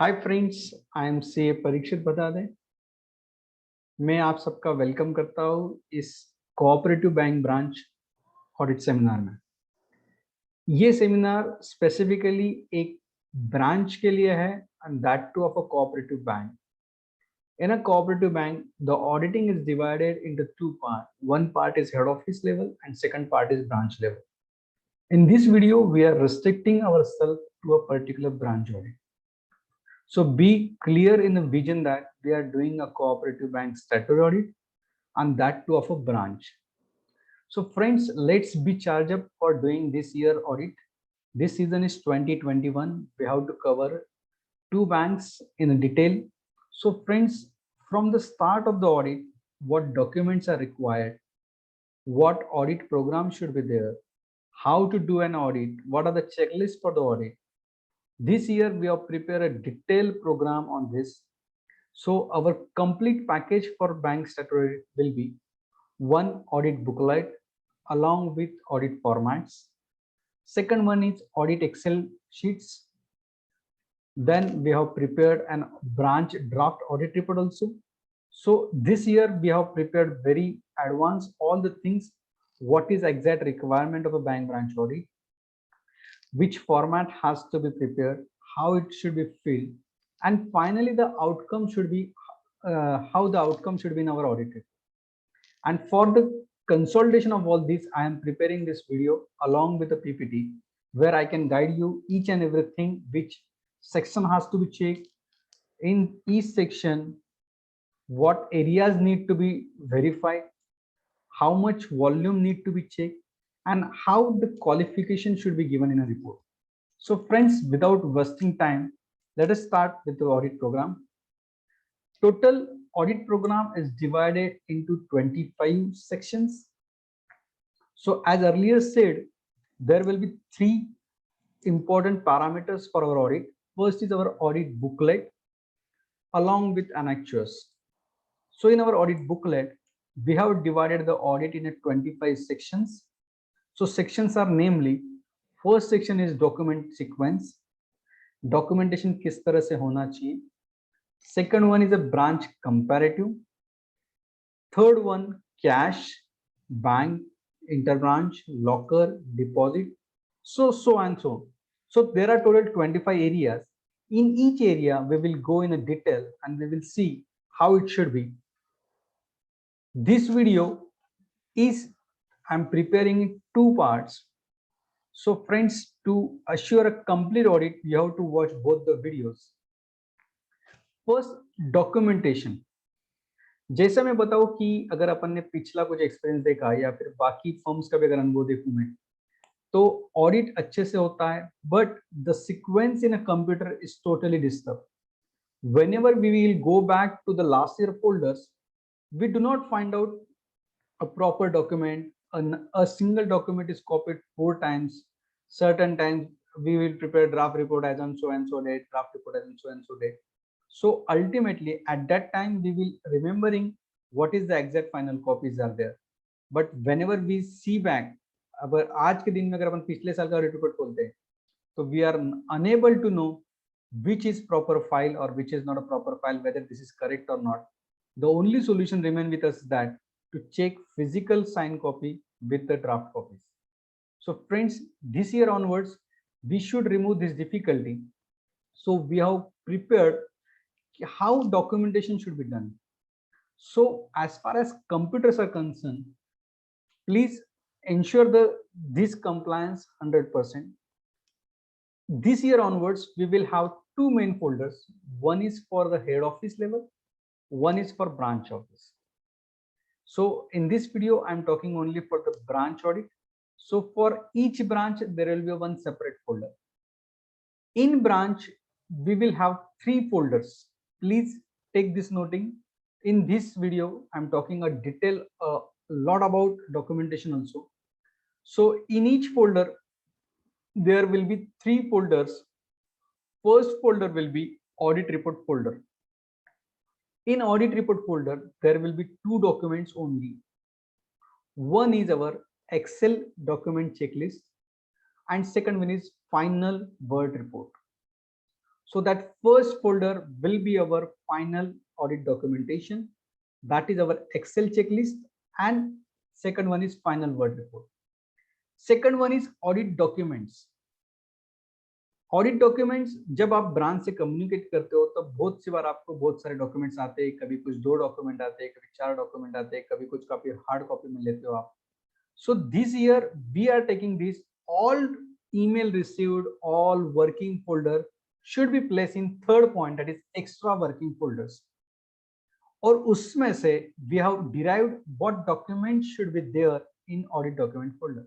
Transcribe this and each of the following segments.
Hi friends, I am C Parikshit बता दें। मैं आप सबका वेलकम करता हूँ इस cooperative bank branch audit seminar में। ये सेमिनार स्पेसिफिकली एक ब्रांच के लिए है and that too of a cooperative bank. In a cooperative bank, the auditing is divided into two parts. One part is head office level and second part is branch level. In this video, we are restricting ourselves to a particular branch audit. So be clear in the vision that we are doing a cooperative bank statutory audit and that too of a branch. So friends, let's be charged up for doing this year audit. This season is 2021. We have to cover two banks in detail. So friends, from the start of the audit, what documents are required, what audit program should be there, how to do an audit, what are the checklists for the audit. This year we have prepared a detailed program on this. So our complete package for bank statutory will be one audit booklet along with audit formats. Second one is audit Excel sheets. Then we have prepared an branch draft audit report also. So this year we have prepared very advanced all the things, what is exact requirement of a bank branch audit, which format has to be prepared, how it should be filled, and finally the outcome should be how the outcome should be in our audit report. And for the consolidation of all this, I am preparing this video along with a PPT where I can guide you each and everything which section has to be checked. In each section, what areas need to be verified, how much volume need to be checked, and how the qualification should be given in a report. So friends, without wasting time, let us start with the audit program. Total audit program is divided into 25 sections. So as earlier said, there will be three important parameters for our audit. First is our audit booklet along with annexures. So in our audit booklet, we have divided the audit in 25 sections. So sections are namely, first section is document sequence, documentation किस तरह से होना चाहिए. Second one is a branch comparative. Third one, cash, bank, interbranch, locker, deposit, so and so. So there are total 25 areas. In each area, we will go in a detail and we will see how it should be. This video is, I'm preparing in two parts. So friends, to assure a complete audit, you have to watch both the videos. First, documentation. जैसा मैं बताऊं कि अगर अपन ने पिछला कुछ experience देखा या फिर बाकी फर्म्स का भी अगर अनुभव देखूं मैं, तो ऑडिट अच्छे से होता है, but the sequence in a computer is totally disturb. Whenever we will go back to the last year folders, we do not find out a proper document. A single document is copied 4 times. Certain times we will prepare draft report as on so and so date, draft report as on so and so date. So ultimately at that time we will remembering what is the exact final copies are there. But whenever we see back, अगर आज के दिन में अगर अपन पिछले साल का report खोलते हैं, तो we are unable to know which is proper file or which is not a proper file, whether this is correct or not. The only solution remain with us that to check physical signed copy with the draft copies. So friends, this year onwards, we should remove this difficulty. So we have prepared how documentation should be done. So as far as computers are concerned, please ensure this compliance 100%. This year onwards, we will have two main folders. One is for the head office level, one is for branch office. So in this video, I'm talking only for the branch audit. So for each branch, there will be one separate folder. In branch, we will have three folders. Please take this noting. In this video, I'm talking a lot about documentation also. So in each folder, there will be three folders. First folder will be audit report folder. In audit report folder, there will be two documents only. One is our Excel document checklist and second one is final Word report. So that first folder will be our final audit documentation. That is our Excel checklist, and second one is final word report. Second one is audit documents. Audit documents जब आप branch से communicate करते हो तो बहुत सी बार आपको बहुत सारे डॉक्यूमेंट्स आते हैं, कभी कुछ 2 डॉक्यूमेंट आते हैं, कभी 4 डॉक्यूमेंट आते हैं, कभी कुछ कॉपी हार्ड कॉपी में लेते हो आप. So this year we are taking this all email received, all working folder should be placed in third point, that is extra working folders. और उसमें से we have derived what documents should be there in audit document folder.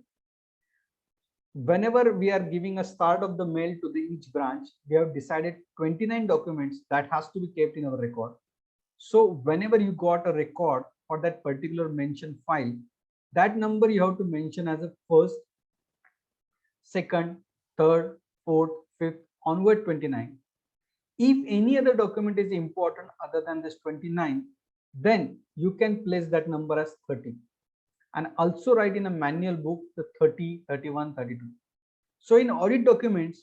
Whenever we are giving a start of the mail to the each branch, we have decided 29 documents that has to be kept in our record. So whenever you got a record for that particular mentioned file, that number you have to mention as a first, second, third, fourth, fifth, onward 29. If any other document is important other than this 29, then you can place that number as 30. And also write in a manual book the 30, 31, 32. So in audit documents,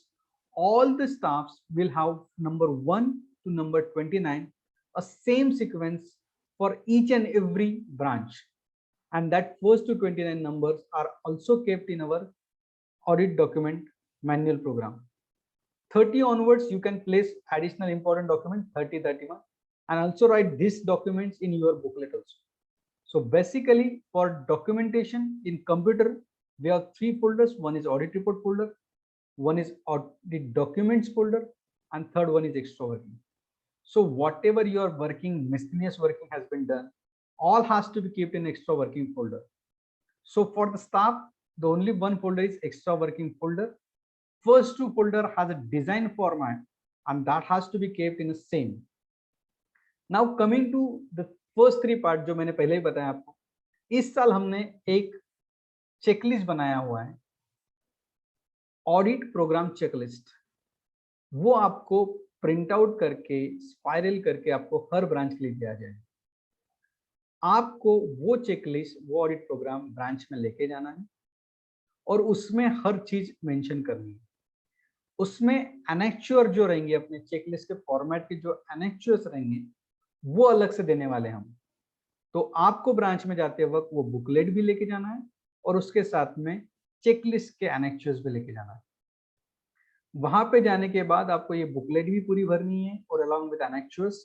all the staffs will have number 1 to number 29, a same sequence for each and every branch. And that first to 29 numbers are also kept in our audit document manual program. 30 onwards, you can place additional important document 30, 31, and also write these documents in your booklet also. So basically for documentation in computer, we have 3 folders. One is audit report folder, one is audit documents folder, and third one is extra working. So whatever your working, miscellaneous working has been done, all has to be kept in extra working folder. So for the staff, the only one folder is extra working folder. First 2 folder has a design format and that has to be kept in the same. Now coming to the first 3 part जो मैंने पहले ही बताया आपको, इस साल हमने एक checklist बनाया हुआ है, ऑडिट प्रोग्राम चेकलिस्ट. वो आपको प्रिंट आउट करके स्पाइरल करके आपको हर ब्रांच के लिए दिया जाए. आपको वो चेकलिस्ट, वो ऑडिट प्रोग्राम ब्रांच में लेके जाना है और उसमें हर चीज मेंशन करनी है. उसमें एनेक्चुअर जो रहेंगे, अपने चेकलिस्ट के फॉर्मेट के जो एनेक्चुअर्स रहेंगे वो अलग से देने वाले हम. तो आपको ब्रांच में जाते वक्त वो बुकलेट भी लेके जाना है और उसके साथ में चेकलिस्ट के एनेक्चर्स भी लेके जाना है. वहां पे जाने के बाद आपको ये बुकलेट भी पूरी भरनी है और अलॉन्ग विद एनेक्चर्स.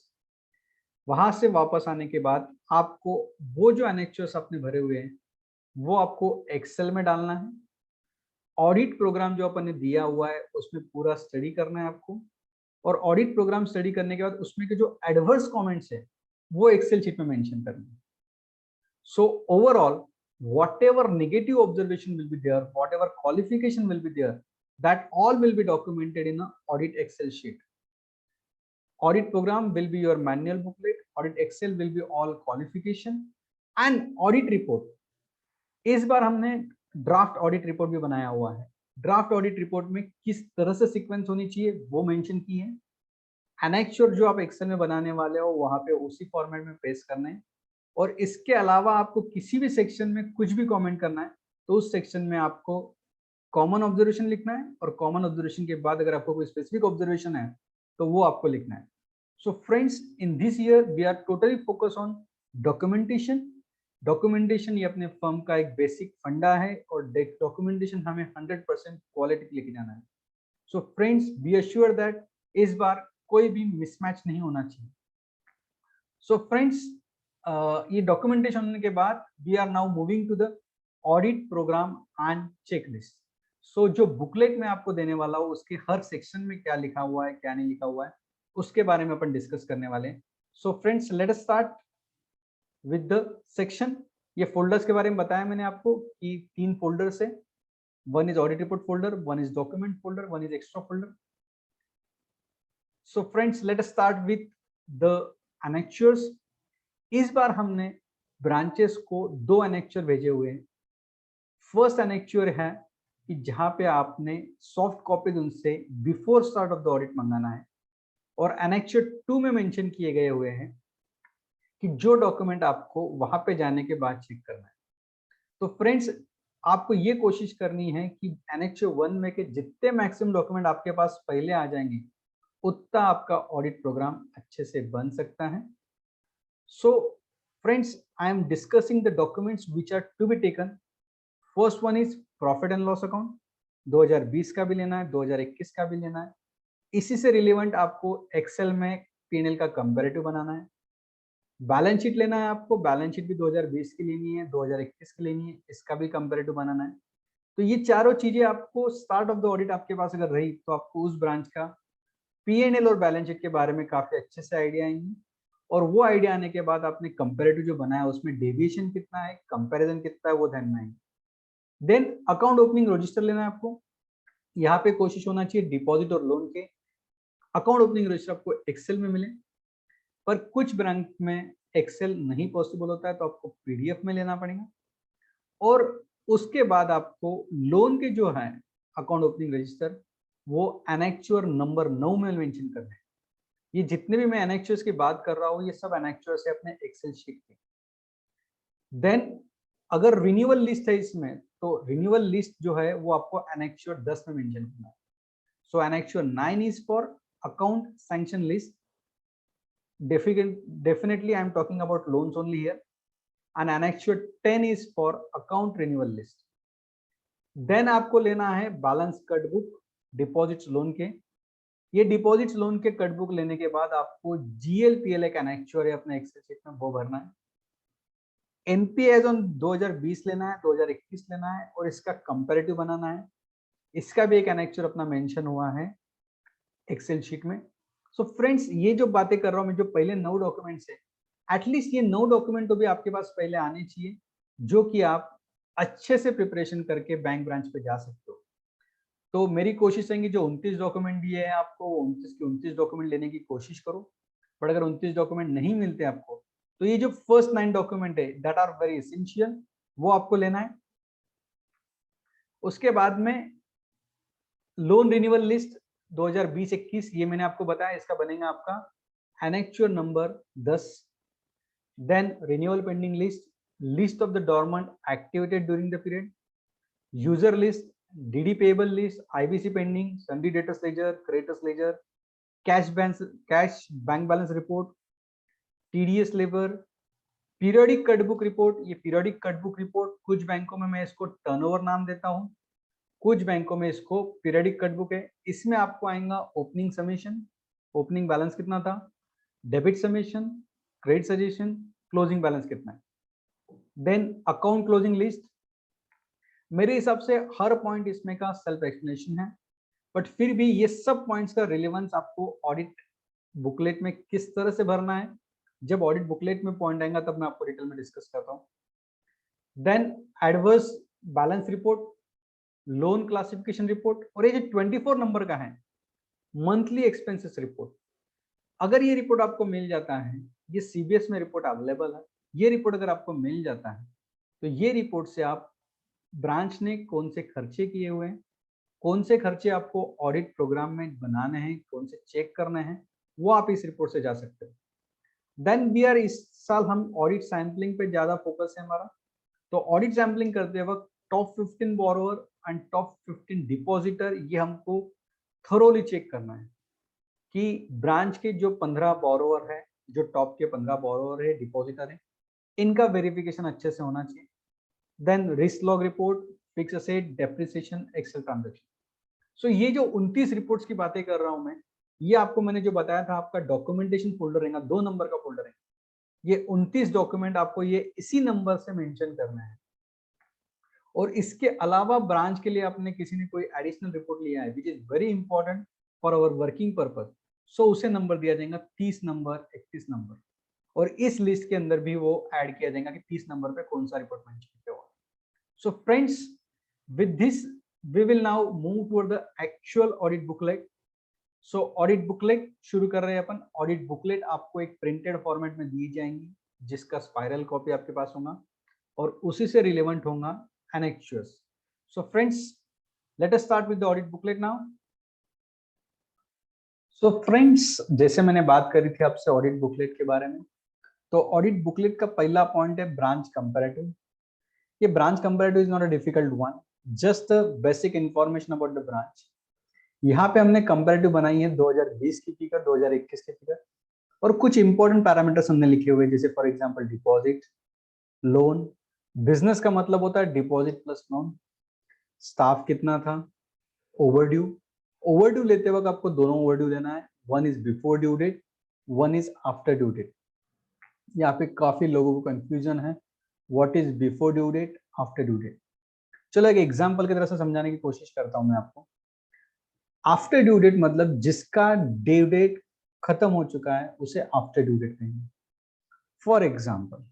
वहां से वापस आने के बाद आपको वो जो एनेक्चर्स आपने भरे हुए हैं वो आपको एक्सेल में डालना है. ऑडिट प्रोग्राम जो अपन ने दिया हुआ है उसमें पूरा स्टडी करना है आपको, और ऑडिट प्रोग्राम स्टडी करने के बाद उसमें के जो एडवर्स कमेंट्स है वो एक्सेल शीट में मेंशन करना है. So overall whatever negative observation will be there, whatever qualification will be there, that all will be documented in a audit Excel sheet. Audit program will be your manual booklet, audit Excel will be all qualification and audit report. इस बार हमने draft audit report भी बनाया हुआ है. Draft audit report में किस तरह से सीक्वेंस होनी चाहिए वो मेंशन की है. एनेक्चर जो आप एक्सेल में बनाने वाले हो वहां पे उसी फॉर्मेट में पेस्ट करना है. और इसके अलावा आपको किसी भी सेक्शन में कुछ भी कमेंट करना है तो उस सेक्शन में आपको कॉमन ऑब्जर्वेशन लिखना है, और कॉमन ऑब्जर्वेशन के बाद अगर आपको कोई स्पेसिफिक ऑब्जर्वेशन है तो वो आपको लिखना है. So friends, in this year we are totally focus on documentation. Documentation ये अपने फर्म का एक बेसिक फंडा है और डॉक्यूमेंटेशन हमें 100% क्वालिटी लेके जाना है. So friends, be assure that इस बार कोई भी मिसमैच नहीं होना चाहिए. सो फ्रेंड्स, ये डॉक्यूमेंटेशन होने के बाद we are now moving to the audit program and checklist. So जो बुकलेट में आपको देने वाला हो उसके हर सेक्शन में क्या लिखा हुआ है क्या नहीं लिखा हुआ है उसके बारे में अपन डिस्कस करने वाले हैं. सो friends, let us start with the section. ये फोल्डर्स के बारे में बताया मैंने आपको कि 3 फोल्डर्स है. One is audit report folder, one is document folder, one is extra folder. So friends, let us start with the annexures. इस बार हमने ब्रांचेस को 2 एनेक्चर भेजे हुए हैं. फर्स्ट एनेक्चर है कि जहां पे आपने सॉफ्ट कॉपीज उनसे before start of the audit मंगाना है, और एनेक्चर 2 में मेंशन किए गए हुए हैं कि जो डॉक्यूमेंट आपको वहां पे जाने के बाद चेक करना है. तो फ्रेंड्स, आपको ये कोशिश करनी है कि एनेक्चर 1 में के जितने मैक्सिमम डॉक्यूमेंट आपके पास पहले आ जाएंगे उतना आपका ऑडिट प्रोग्राम अच्छे से बन सकता है। So friends, I am discussing the documents which are to be taken. First one is profit and loss account, 2020 का भी लेना है, 2021 का भी लेना है। इसी से रिलेवेंट आपको एक्सेल में पीएनएल का कंपैरेटिव बनाना है। बैलेंस शीट लेना है आपको, बैलेंस शीट भी 2020 की लेनी है, 2021 की लेनी है, इसका भी कंपैरेटिव बनाना है। तो ये चारों चीजें आपको स्टार्ट ऑफ द ऑडिट आपके पास अगर रही तो आपको उस ब्रांच का पीएनएल और बैलेंस शीट के बारे में काफी अच्छे से आइडिया आएंगी। और वो आइडिया आने के बाद आपने कंपैरेटिव जो बनाया उसमें डेविएशन कितना है, कंपैरिजन कितना है, वो ध्यान में आएंगे। देन अकाउंट ओपनिंग रजिस्टर लेना है आपको। यहाँ पे कोशिश होना चाहिए डिपॉजिट और लोन के अकाउंट ओपनिंग रजिस्टर आपको एक्सेल में मिले, पर कुछ ब्रांच में एक्सेल नहीं पॉसिबल होता है तो आपको पीडीएफ में लेना पड़ेगा। और उसके बाद आपको लोन के जो है अकाउंट ओपनिंग रजिस्टर वो एनेक्चुअर नंबर 9 में मेंशन करना है। ये जितने भी मैं एनेक्चुअर्स की बात कर रहा हूँ ये सब एनेक्चुअर्स है अपने एक्सेल शीट के। देन अगर रिन्यूअल लिस्ट है इसमें तो रिन्यूअल लिस्ट जो है वो आपको एनेक्चुअर 10 में मेंशन करना है। सो एनेक्चुअर 9 is for account sanction list. Definitely I am talking about loans only here, and annexure 10 is for account renewal list. Then आपको लेना है balance cut book deposits loan के। ये डिपॉजिट्स लोन के कट बुक लेने के बाद आपको जीएलपीएल एक एनेक्चुअर है अपने एक्सेल शीट में वो भरना है। एनपीए एज ऑन 2020 लेना है, 2021 लेना है और इसका कंपैरेटिव बनाना है। इसका भी एक एनेक्चुअर अपना मेंशन हुआ है एक्सेल शीट में। सो फ्रेंड्स, ये जो बातें कर रहा हूं मैं, जो पहले 9 डॉक्यूमेंट्स है, एटलीस्ट ये 9 डॉक्यूमेंट तो भी आपके पास पहले आने चाहिए, जो कि आप अच्छे से प्रिपरेशन करके बैंक ब्रांच पे जा सकते हो। तो मेरी कोशिश रहेगी जो 29 डॉक्यूमेंट दिए हैं आपको, 29 के 29 डॉक्यूमेंट लेने की कोशिश करो। बट अगर 29 डॉक्यूमेंट नहीं मिलते आपको तो ये जो फर्स्ट 9 डॉक्यूमेंट है दैट आर वेरी एसेंशियल, वो आपको लेना है। उसके बाद में लोन रिन्यूअल लिस्ट 2020-21 ये मैंने आपको बताया, इसका बनेगा आपका annexure number 10। Then renewal pending list, list of the dormant activated during the period, user list, DD payable list, IBC pending, sundry debtors ledger, creditors ledger, cash bank balance report, TDS labour, periodic cut book report. ये periodic cut book report कुछ बैंकों में मैं इसको turnover नाम देता हूँ, कुछ बैंकों में इसको पीरियडिक कट बुक है। इसमें आपको आएगा ओपनिंग समेशन, ओपनिंग बैलेंस कितना था, debit summation, credit suggestion, closing balance कितना है। Then account closing list. मेरे हिसाब से हर पॉइंट इसमें का सेल्फ एक्सप्लेनेशन है, बट फिर भी ये सब पॉइंट्स का रिलेवेंस आपको ऑडिट बुकलेट में किस तरह से भरना है, जब ऑडिट बुकलेट में पॉइंट आएगा तब मैं आपको डिटेल में डिस्कस करता हूँ। Then adverse balance report, loan classification report, और ये जो 24 नंबर का है मंथली एक्सपेंसेस रिपोर्ट। अगर ये रिपोर्ट आपको मिल जाता है, ये सीबीएस में रिपोर्ट अवेलेबल है, ये रिपोर्ट अगर आपको मिल जाता है तो ये रिपोर्ट से आप ब्रांच ने कौन से खर्चे किए हुए हैं, कौन से खर्चे आपको ऑडिट प्रोग्राम में बनाने हैं, कौन से चेक करने हैं, वो आप इस रिपोर्ट से जा सकते हो। देन वी आर, इस साल हम ऑडिट सैम्पलिंग पे ज्यादा फोकस है हमारा, तो ऑडिट सैम्पलिंग करते वक्त top 15 borrower and top 15 depositor ये हमको थरोली चेक करना है कि ब्रांच के जो 15 बोरोवर है, जो टॉप के 15 बोरोवर है, डिपॉजिटर है, इनका वेरिफिकेशन अच्छे से होना चाहिए। Then risk log report, fix asset, depreciation, excel transaction. So ये जो 29 रिपोर्ट्स की बातें कर रहा हूं मैं, ये आपको मैंने जो बताया था आपका डॉक्यूमेंटेशन फोल्डर रहेगा, 2 नंबर का फोल्डर है। ये 29 डॉक्यूमेंट आपको ये इसी नंबर से मेंशन करना है। और इसके अलावा ब्रांच के लिए आपने किसी ने कोई एडिशनल रिपोर्ट लिया है which is very important for our working purpose, so उसे नंबर दिया जाएगा 30 नंबर, 31 नंबर, और इस लिस्ट के अंदर भी वो ऐड किया जाएगा कि 30 नंबर पे कौन सा रिपोर्ट मेंशन किया हुआ। So friends, with this we will now move toward the actual audit booklet. So audit booklet शुरू कर रहे हैं अपन। audit booklet आपको एक प्रिंटेड फॉर्मेट में दी जाएंगी जिसका स्पाइरल कॉपी आपके पास होगा और उसी से रिलेवेंट होगा annexures. So friends, let us start with the audit booklet now. So friends, जैसे मैंने बात करी थी आपसे ऑडिट बुकलेट के बारे में, तो ऑडिट बुकलेट का पहला पॉइंट है ब्रांच कंपैरेटिव। ये branch comparative is not a difficult one, just the basic information about the branch. यहाँ पे हमने कंपैरेटिव बनाई है 2020 की फिगर, 2021 की फिगर, और कुछ इंपॉर्टेंट पैरामीटर्स हमने लिखे हुए, जैसे for example deposit, loan. Business का मतलब होता है डिपॉजिट प्लस लोन। स्टाफ कितना था, ओवरड्यू। ओवरड्यू लेते वक्त आपको दोनों ओवरड्यू लेना है, one is before due date, one is after due date. यहाँ पे काफी लोगों को कंफ्यूजन है, what is before due date, after due date. चलो एक एग्जांपल की तरह से समझाने की कोशिश करता हूं मैं आपको। आफ्टर ड्यू डेट मतलब जिसका ड्यू डेट खत्म हो चुका है उसे आफ्टर ड्यू डेट कहेंगे। फॉर एग्जांपल,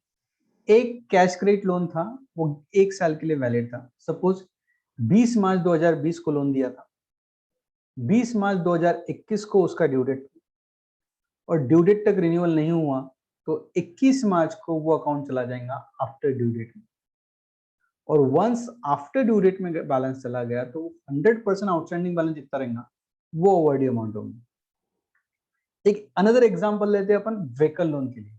एक कैश क्रेडिट लोन था, वो 1 साल के लिए वैलिड था। सपोज 20 मार्च 2020 को लोन दिया था, 20 मार्च 2021 को उसका ड्यू डेट, और ड्यू डेट तक रिन्यूअल नहीं हुआ तो 21 मार्च को वो अकाउंट चला जाएगा आफ्टर ड्यू डेट में। और वंस आफ्टर ड्यू डेट में बैलेंस चला गया तो 100% आउटस्टैंडिंग बैलेंस जितना रहेगा वो ओवरड्यू अमाउंट होगी। एक अनदर एग्जांपल लेते हैं अपन व्हीकल लोन के लिए।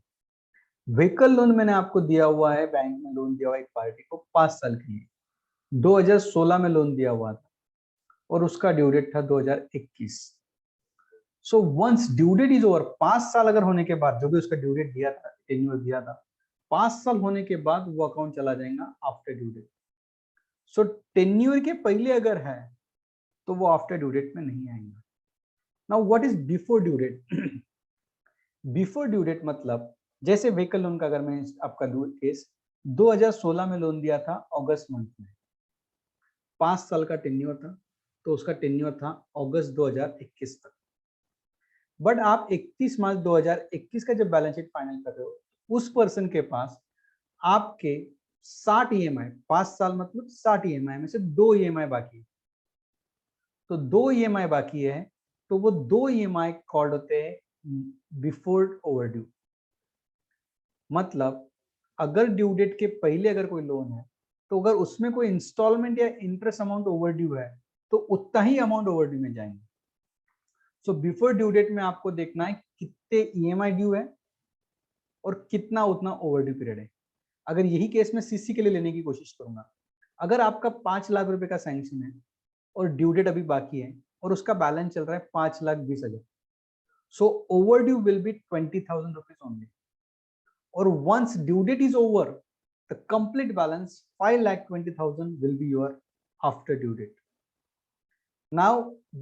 व्हीकल लोन मैंने आपको दिया हुआ है, बैंक में लोन दिया हुआ है एक पार्टी को 5 साल के लिए, 2016 में लोन दिया हुआ था और उसका ड्यू डेट था 2021। So once due date is over, 5 साल अगर होने के बाद, जो भी उसका ड्यू डेट दिया था, टेन्योर दिया था, 5 साल होने के बाद वो अकाउंट चला जाएगा आफ्टर ड्यू डेट। सो टेन्योर के पहले अगर है तो वो आफ्टर ड्यू डेट में नहीं आएंगे। Now what is before due date? Before due date मतलब जैसे व्हीकल लोन का अगर मैं आपका केस 2016 में लोन दिया था अगस्त मंथ में, 5 साल का टेन्योर था, तो उसका टेन्योर था अगस्त 2021 तक। बट आप 31 मार्च 2021 का जब बैलेंस शीट फाइनल कर रहे हो, उस पर्सन के पास आपके 60 ईएमआई, 5 साल मतलब 60 ईएमआई में से 2 ईएमआई बाकी है। तो 2 ईएमआई बाकी है, तो वो 2 ईएमआई कॉल्ड होते हैं बिफोर ओवरड्यू। मतलब अगर ड्यू डेट के पहले अगर कोई लोन है तो अगर उसमें कोई इंस्टॉलमेंट या इंटरेस्ट अमाउंट ओवरड्यू है तो उतना ही अमाउंट ओवरड्यू में जाएंगे। सो बिफोर ड्यू डेट में आपको देखना है कितने ईएमआई ड्यू है और कितना उतना ओवरड्यू पीरियड है। अगर यही केस में सीसी के लिए लेने की कोशिश करूंगा, अगर आपका 5 लाख रुपए का सैंक्शन है और ड्यू डेट अभी बाकी है और उसका बैलेंस चल रहा है 5,20,000, so overdue will be 20,000 rupees only. और once due date is over, the complete balance 5,20,000 will be your after due date. Now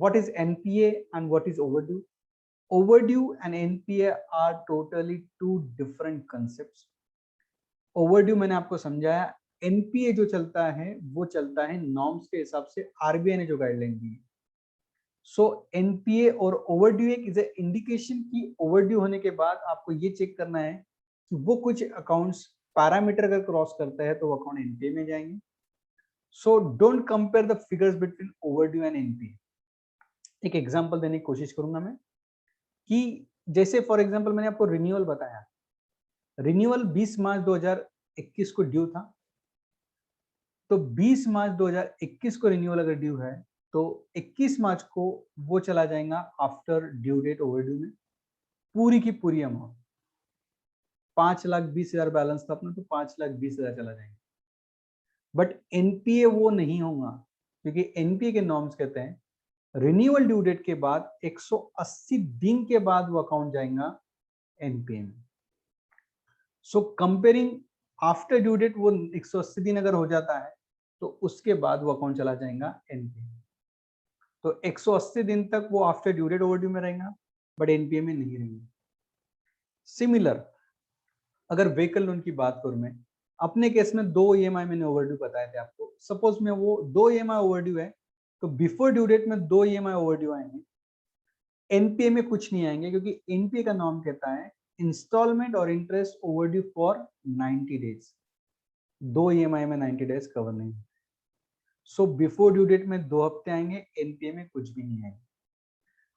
what is NPA and what is overdue? Overdue and NPA are totally two different concepts. Overdue मैंने आपको समझाया, NPA जो चलता है वो चलता है norms के हिसाब से, आरबीआई ने जो गाइडलाइन दी है। सो एनपीए और ओवरड्यू एक इज इंडिकेशन की ओवरड्यू होने के बाद आपको ये चेक करना है कि वो कुछ अकाउंट्स पैरामीटर अगर क्रॉस करता है तो वो अकाउंट एनपीए में जाएंगे। सो don't compare the figures between overdue and NPA. एक एग्जांपल देने की कोशिश करूंगा मैं कि जैसे फॉर एग्जांपल मैंने आपको रिन्यूअल बताया, रिन्यूअल 20 मार्च 2021 को ड्यू था, तो 20 मार्च 2021 को रिन्यूअल अगर ड्यू है तो 21 मार्च को वो चला जाएगा आफ्टर ड्यू डेट ओवरड्यू में, पूरी की पूरी अमाउंट। 5,20,000 बैलेंस था अपना, तो 5,20,000 चला जाएगा। बट एनपीए वो नहीं होगा, क्योंकि एनपीए के नॉर्म्स कहते हैं रिन्यूअल ड्यू डेट के बाद 180 दिन के बाद वो अकाउंट जाएगा एनपीए में। So comparing after due date, वो 180 दिन अगर हो जाता है तो उसके बाद वो अकाउंट चला जाएगा एनपीए में। तो 180 दिन तक वो आफ्टर ड्यू डेट ओवरड्यू में रहेगा, बट एनपीए में नहीं रहेंगे। सिमिलर अगर व्हीकल लोन की बात करूं मैं, अपने केस में 2 ईएमआई मैंने ओवरड्यू बताए थे आपको। सपोज में वो 2 ईएमआई ओवरड्यू है तो बिफोर ड्यू डेट में 2 ईएमआई ओवरड्यू आएंगे, एनपीए में कुछ नहीं आएंगे, क्योंकि एनपीए का नाम कहता है इंस्टॉलमेंट और interest overdue for 90 days. 2 EMI में 90 डेज कवर नहीं। सो बिफोर ड्यू डेट में 2 हफ्ते आएंगे, एनपीए में कुछ भी नहीं आएंगे।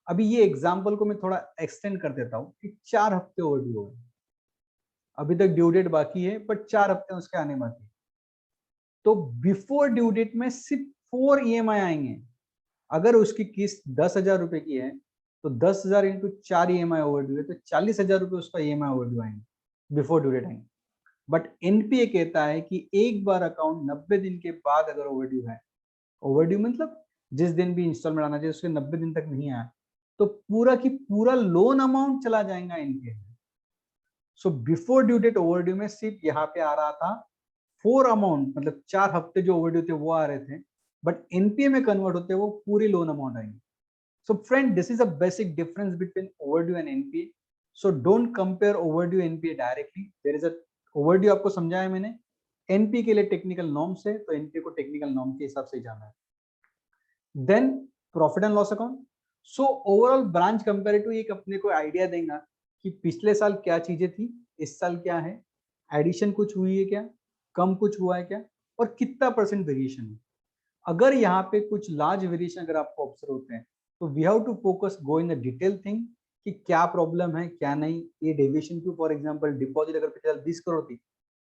अभी ये एग्जाम्पल को मैं थोड़ा एक्सटेंड कर देता हूँ कि 4 हफ्ते ओवरड्यू हो गए, अभी तक ड्यू डेट बाकी है बट 4 हफ्ते उसके आने बाकी है, तो बिफोर ड्यू डेट में सिर्फ 4 ईएमआई आएंगे। अगर उसकी किस्त 10,000 रुपए की है तो 10,000 इंटू 4 ईएमआई ओवरड्यू है, तो 40,000 रुपए उसका ईएमआई ओवरड्यू आएंगे, बिफोर ड्यू डेट आएंगे। बट एनपीए कहता है कि एक बार अकाउंट 90 दिन के बाद अगर ओवरड्यू है, ओवरड्यू मतलब जिस दिन भी इंस्टॉलमेंट आना चाहिए उसके 90 दिन तक नहीं आया तो पूरा की पूरा लोन अमाउंट चला जाएगा एनपीए में। So before due date overdue में सिर्फ यहाँ पे आ रहा था 4 अमाउंट, मतलब 4 हफ्ते जो ओवरड्यू थे वो आ रहे थे, बट एनपीए में कन्वर्ट होते वो पूरी लोन अमाउंट आएंगे। So friend, this is a basic difference between overdue and NPA. So don't compare overdue NPA directly. There is a overdue आपको समझाया मैंने, एनपीए के लिए टेक्निकल नॉर्म्स है तो एनपीए को टेक्निकल नॉर्म के हिसाब से जाना है। Then profit and loss account. So overall branch comparative एक अपने को आइडिया देगा कि पिछले साल क्या चीजें थी, इस साल क्या है, एडिशन कुछ हुई है क्या, कम कुछ हुआ है क्या, और कितना परसेंट वेरिएशन है। अगर यहाँ पे कुछ लार्ज वेरिएशन अगर आपको ऑब्जर्व होते हैं तो we have to focus go in the detail thing कि क्या प्रॉब्लम है क्या नहीं, ये डेविएशन क्यों। फॉर एग्जांपल डिपॉजिट अगर पिछले साल 20 करोड़ थी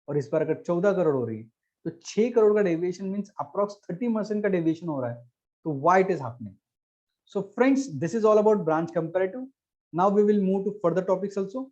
और इस बार अगर 14 करोड़ हो रही है तो 6 करोड़ का डेविएशन मींस अप्रॉक्स 30% का डेविएशन हो रहा है, तो why it is happening. So friends, this is all about branch comparative. Now we will move to further topics also.